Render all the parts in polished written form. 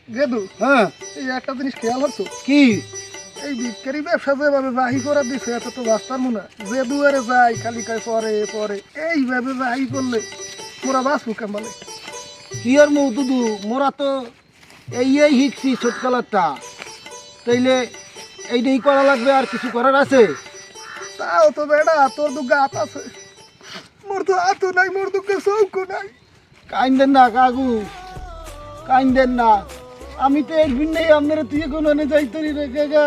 গেদু, হ্যাঁ এই একটা জিনিস খেয়াল হচ্ছে, কি এই বিক্রি ব্যবসা যেভাবে বাহি করা দিছে এত তো বাঁচতাম না। যে দুয়ারে যাই খালি কয় পরে পরে, এইভাবে বাহি করলে মোরা বাঁচবো কেমন? কি আর মৌ দুদু মোরা তো এই শিখছি ছোটকালারটা, তাইলে এইটাই করা লাগবে, আর কিছু করার আছে? তাও তো বেড়া, তোর তো গাত আছে, মোর তো হাতও নাই, মোর তো চৌকো নাই। কাইন্দেন না কাকু, কাইন্দেন না। আমি তো এর ভিন্নেই আপনারা তুই কোনো যাইতরি রেখে গা।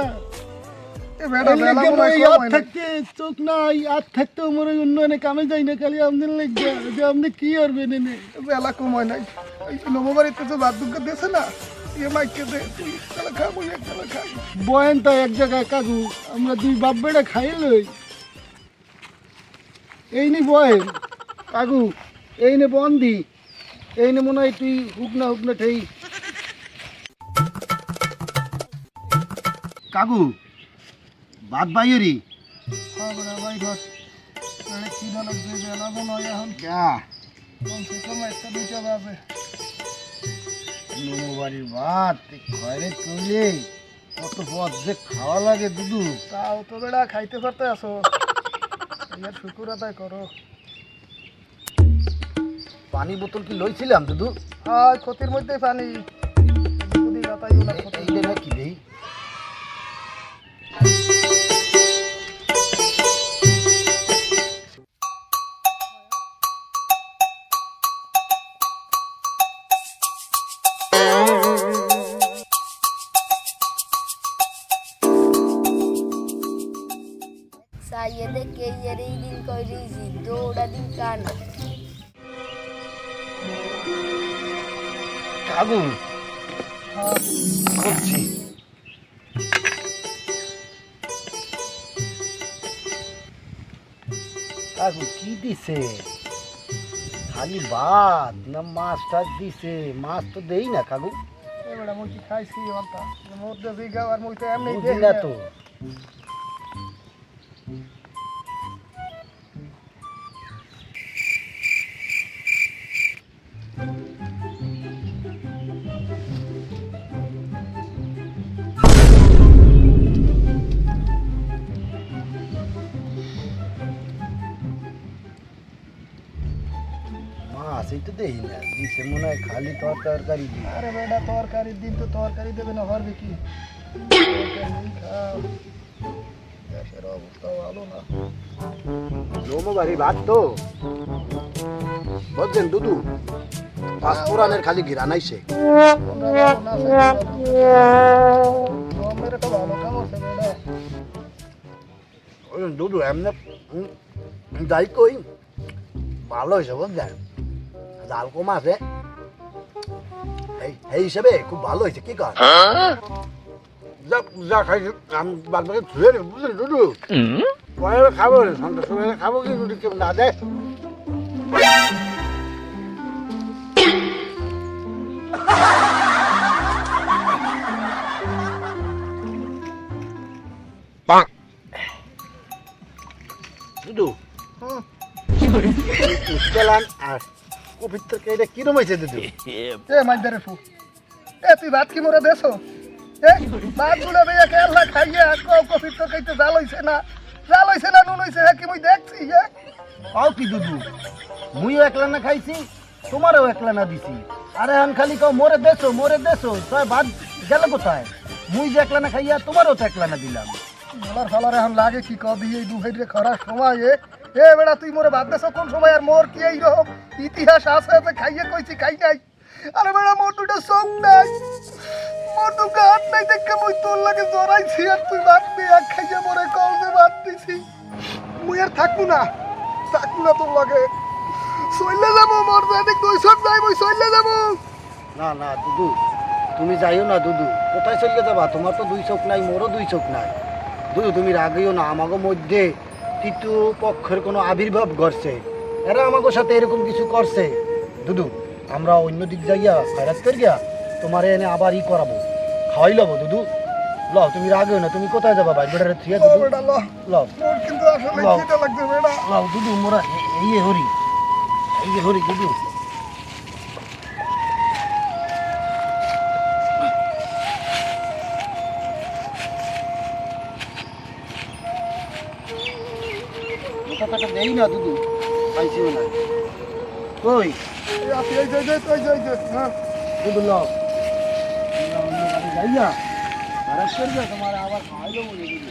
এ বেড়া বেলা মনে হয় কম হয় না। থাকতে চোখ নাই, আর থাকতেও মনে হয় উন্নয়নে কামে যাই না, খালি আপনার লেগে যে আপনি কি করবেন এনে। বেলা কম হয় নাই, এই নববাড়িতে যে বাদ দুঃখ দিয়েছে না, ইয়ে মাইকে দে, তুই খেলা খা, মুই এক খেলা খাই। বয়েন তো এক জায়গায় কাকু, আমরা দুই বাপ বেড়া খাই লই। এই নি বয়েন কাকু, এই নে বন্দি, এই নে মনে হয় তুই হুকনা ঠেই। কাকু বাদ বাইরি হ্যাঁ বেড়া ভাই ঘর, বেড়া খিদা লাগছে, বেলা মনে হয় এখন যা কমসে কম একটা দুইটা বাজে। নমো বাড়ির ভাত ঘরে তুলে কত পথ যে খাওয়া লাগে দুদু। তাও তো বেড়া খাইতে পারতে আসো, ইয়ার শুকুর আদায় করো। পানি বোতল কি লইছিলাম দুদু? হয় ক্ষতির মধ্যে পানি, যদি গাতাইও না ক্ষতি। এইটা না কি দেই? Sayede keyere din koyrizi doğra din kana. কাকু করছি। কাকু কি দিছে? খালি ভাত না মাছ টাছ দিছে? মাছ তো দেই না কাকু। এ বেড়া মুই কি খাইছি অন্তা, মোর দেশি গাও আর মুই তো এমনি বুঝি দেখি না না তো। মাছ এই তো দেই না, দিছে মনে হয় খালি তরকারি দিয়ে। আরে বেড়া তরকারির দিন তো তরকারি দেবে না, পারবে কি? তরকারি খাও, দেশের অবস্থা ভালো না। নমো বাড়ির ভাত তো বুঝছেন দুদু, পাঁচ পুরাণের খালি ঘিরা নাইছে। আমরা ভালো না চাই, গমের একটা ভালো কাম আছে বেড়া। দুদু এমনি যাই কই ভালো হয়েছে বুঝলেন, জাল কম আছে, এই হিসেবে খুব ভালো হয়েছে। কি কর যা যা খাইছি আমি বাদ বাকি ধুয়ে নেব বুঝলেন দুদু। পরে খাবো সন্ধ্যা সময় খাবো, কি রুটি কেউ না দেয়। দুদু হুম, উস্তালান আর কপির তরকারি এটা কিরম হয়েছে দুদু? এ মাইদারে ফু, এ তুই ভাত কি মোরে দেছো? এ ভাত গুলো বেয়া কেলা খাইয়ে কফির তো খাইতে জাল হইছে না, জাল হইছে না নুন হইছে, হ্যাঁ কি মুই দেখছি। পাও কি দুদু, মুইও একলা না খাইছি, তোমারও একলা না দিছি। আরে আন খালি কাও মোরে দেছো তাই ভাত গেল কোথায়? মুই যে একলা না খাইয়া তোমারও তো একলা না দিলাম। মোলার ফালার এখন লাগে কি কবি এই দুহাইরে খরার সময় এ বেড়া তুই মোরে ভাত দেছো কোন সময়? আর মোর কি এইরকম ইতিহাস আছে যে খাইয়ে কইছি খাই নাই? আরে বেড়া মোর দুটো চোখ নাই, মোর তো গান নাই, দেখে মুই তোর লাগে জড়াইছি, আর তুই ভাত দিয়ে এক খাইয়ে মোরে কল যে ভাত দিছি। মুই আর থাকবো না তোর লাগে, চলে যাবো, মোর যদি তুই সব যাই মুই চলে যাবো। না না দুদু, তুমি যাইও না দুদু। কোথায় চলে যাবা? তোমার তো দুই চোখ নাই, মোরও দুই চোখ নাই। দুদু তুমি রাগিও না, আমাগো মধ্যে তৃতীয় পক্ষের কোনো আবির্ভাব ঘটছে, এরা আমাগো সাথে এরকম কিছু করছে। দুদু আমরা অন্য দিক যাইয়া খয়রাত করিয়া তোমার এনে আবার করাবো, খাওয়াই লবো দুদু। লও তুমি রাগিও না, তুমি কোথায় যাবা ভাই বেটারে থিয়া ও দুদু? বেটা ল, লও মোর কিন্তু আসলে লও। খিদে লাগছে বেটা। লও দুদু, মোরা এই হরি দুদু। টাকা দেই না দুদু পাইছিও না কই এই আপনি এই যে হ্যাঁ দুদু লও আমরা অন্য বাড়ি যাইয়া আর তোমার আবার খাওয়াই দেবো দুদু